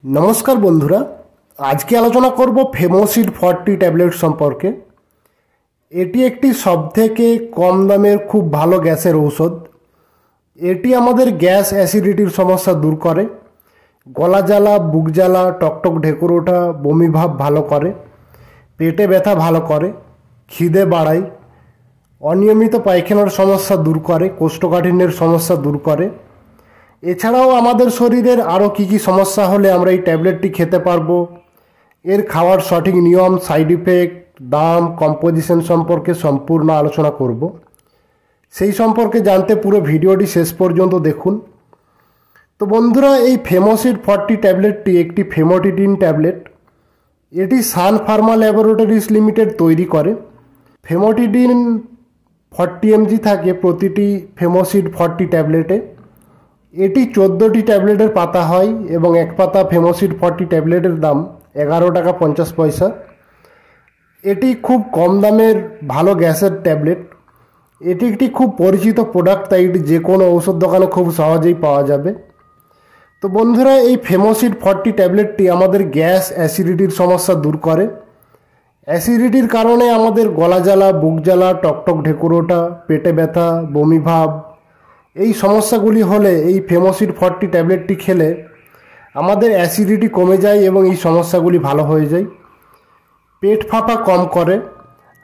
नमस्कार बंधुरा आज के आलोचना करब फेमोसिड 40 टैबलेट सम्पर्के। एटी एकटी सबथेके कम दामेर खूब भालो ग्यासेर औषध। एटी आमादेर ग्यास অ্যাসিডিটির समस्या दूर करे, गला जाला, बुक जाला, टकटक ढेकुर ओठा, बमी भाव भालो करे, पेटे व्यथा भालो करे, खिदे बाड़ाय, अनियमित पायखानार समस्या दूर करे, कोष्ठकाठिन्যের समस्या दूर करे। এছাড়াও আমাদের শরীরের আরও কী কী সমস্যা হলে আমরা এই ট্যাবলেটটি খেতে পারবো, এর খাওয়ার সঠিক নিয়ম, সাইড ইফেক্ট, দাম, কম্পোজিশন সম্পর্কে সম্পূর্ণ আলোচনা করব। সেই সম্পর্কে জানতে পুরো ভিডিওটি শেষ পর্যন্ত দেখুন। তো বন্ধুরা, এই ফেমোসিড 40 ট্যাবলেটটি একটি ফেমোটিডিন ট্যাবলেট। এটি সান ফার্মা ল্যাবরেটরিজ লিমিটেড তৈরি করে। ফেমোটিডিন 40 mg থাকে প্রতিটি ফেমোসিড 40 ট্যাবলেটে। এটি 14টি ট্যাবলেটের পাতা হয় এবং এক পাতা ফেমোসিড 40 ট্যাবলেটের দাম 11 টাকা 50 পয়সা। এটি খুব কম দামের ভালো গ্যাসের ট্যাবলেট। এটি একটি খুব পরিচিত প্রোডাক্ট, তাই এটি যে কোনো ঔষধ দোকানে খুব সহজেই পাওয়া যাবে। তো বন্ধুরা, এই ফেমোসিড 40 ট্যাবলেটটি আমাদের গ্যাস অ্যাসিডিটির সমস্যা দূর করে। অ্যাসিডিটির কারণে আমাদের গলা জ্বালা, বুক জ্বালা, টকটক ঢেকুর ওঠা, পেটে ব্যথা, বমি ভাব, এই সমস্যাগুলি হলে এই ফেমোসিড 40 ট্যাবলেটটি খেলে আমাদের অ্যাসিডিটি কমে যায় এবং এই সমস্যাগুলি ভালো হয়ে যায়। পেট ফাঁপা কম করে,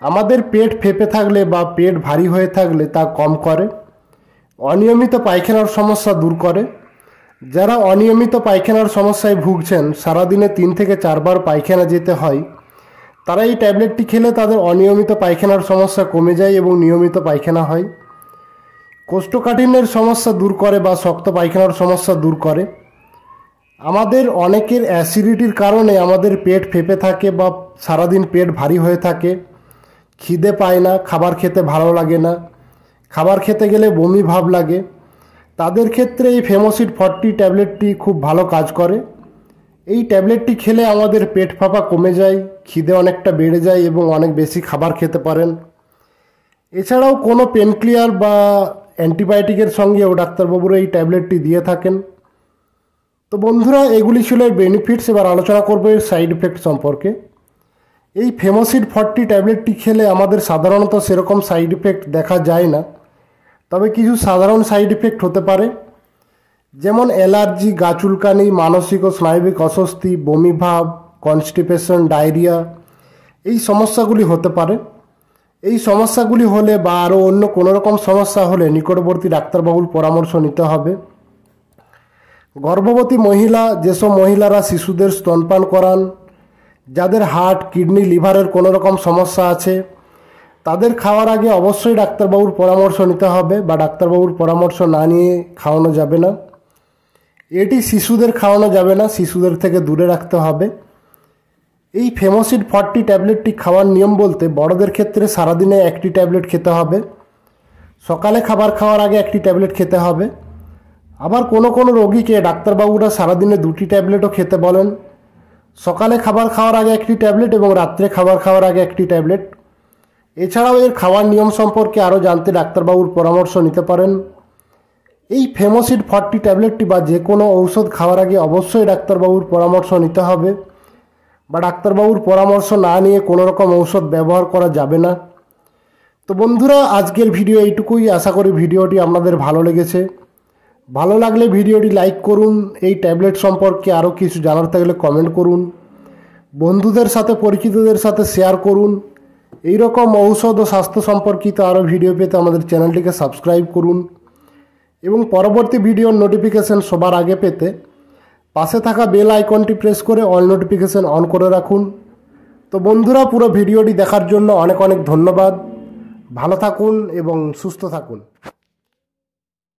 আমাদের পেট ফেঁপে থাকলে বা পেট ভারী হয়ে থাকলে তা কম করে। অনিয়মিত পায়খানার সমস্যা দূর করে। যারা অনিয়মিত পায়খানার সমস্যায় ভুগছেন, সারাদিনে 3 থেকে 4 বার পায়খানা যেতে হয়, তারা এই ট্যাবলেটটি খেলে তাদের অনিয়মিত পায়খানার সমস্যা কমে যায় এবং নিয়মিত পায়খানা হয়। কোষ্ঠকাঠিন্যের সমস্যা দূর করে বা শক্ত পায়খানার সমস্যা দূর করে। আমাদের অনেকের অ্যাসিডিটির কারণে আমাদের পেট ফেঁপে থাকে বা সারাদিন পেট ভারী হয়ে থাকে, খিদে পায় না, খাবার খেতে ভালো লাগে না, খাবার খেতে গেলে বমি ভাব লাগে। তাদের ক্ষেত্রে এই ফেমোসিড 40 ট্যাবলেটটি খুব ভালো কাজ করে। এই ট্যাবলেটটি খেলে আমাদের পেট ফাঁপা কমে যায়, খিদে অনেকটা বেড়ে যায় এবং অনেক বেশি খাবার খেতে পারেন। এছাড়াও কোনো পেন ক্লিয়ার বা অ্যান্টিবায়োটিকের সঙ্গেও ডাক্তারবাবুরা এই ট্যাবলেটটি দিয়ে থাকেন। তো বন্ধুরা, এগুলি ছিল এর বেনিফিটস। এবার আলোচনা করবো এর সাইড ইফেক্ট সম্পর্কে। এই ফেমোসিড 40 ট্যাবলেটটি খেলে আমাদের সাধারণত সেরকম সাইড ইফেক্ট দেখা যায় না, তবে কিছু সাধারণ সাইড ইফেক্ট হতে পারে, যেমন অ্যালার্জি, গা চুলকানি, মানসিক ও স্নায়বিক অস্বস্তি, বমি ভাব, কনস্টিপেশন, ডায়রিয়া, এই সমস্যাগুলি হতে পারে। এই সমস্যাগুলি হলে বা আরও অন্য কোনো রকম সমস্যা হলে নিকটবর্তী ডাক্তারবাবুর পরামর্শ নিতে হবে। গর্ভবতী মহিলা, যেসব মহিলারা শিশুদের স্তনপান করান, যাদের হার্ট, কিডনি, লিভারের কোনো রকম সমস্যা আছে, তাদের খাওয়ার আগে অবশ্যই ডাক্তারবাবুর পরামর্শ নিতে হবে বা ডাক্তারবাবুর পরামর্শ না নিয়ে খাওয়ানো যাবে না। এটি শিশুদের খাওয়ানো যাবে না, শিশুদের থেকে দূরে রাখতে হবে। এই ফেমোসিড 40 ট্যাবলেটটি খাওয়ার নিয়ম বলতে বড়দের ক্ষেত্রে সারাদিনে 1টি ট্যাবলেট খেতে হবে। সকালে খাবার খাওয়ার আগে 1টি ট্যাবলেট খেতে হবে। আবার কোনো কোনো রোগীকে ডাক্তারবাবুরা সারাদিনে 2টি ট্যাবলেটও খেতে বলেন। সকালে খাবার খাওয়ার আগে 1টি ট্যাবলেট এবং রাত্রে খাবার খাওয়ার আগে 1টি ট্যাবলেট। এছাড়াও এর খাওয়ার নিয়ম সম্পর্কে আরও জানতে ডাক্তারবাবুর পরামর্শ নিতে পারেন। এই ফেমোসিড 40 ট্যাবলেটটি বা যে কোনো ঔষধ খাওয়ার আগে অবশ্যই ডাক্তারবাবুর পরামর্শ নিতে হবে বা ডাক্তারবাবুর পরামর্শ না নিয়ে কোনো রকম ঔষধ ব্যবহার করা যাবে না। তো বন্ধুরা, আজকের ভিডিও এইটুকুই। আশা করি ভিডিওটি আপনাদের ভালো লেগেছে। ভালো লাগলে ভিডিওটি লাইক করুন। এই ট্যাবলেট সম্পর্কে আরও কিছু জানার থাকলে কমেন্ট করুন। বন্ধুদের সাথে, পরিচিতদের সাথে শেয়ার করুন। এই রকম ঔষধ ও স্বাস্থ্য সম্পর্কিত আরও ভিডিও পেতে আমাদের চ্যানেলটিকে সাবস্ক্রাইব করুন এবং পরবর্তী ভিডিওর নোটিফিকেশান সবার আগে পেতে পাশে থাকা বেল আইকনটি প্রেস করে অল নোটিফিকেশান অন করে রাখুন। তো বন্ধুরা, পুরো ভিডিওটি দেখার জন্য অনেক অনেক ধন্যবাদ। ভালো থাকুন এবং সুস্থ থাকুন।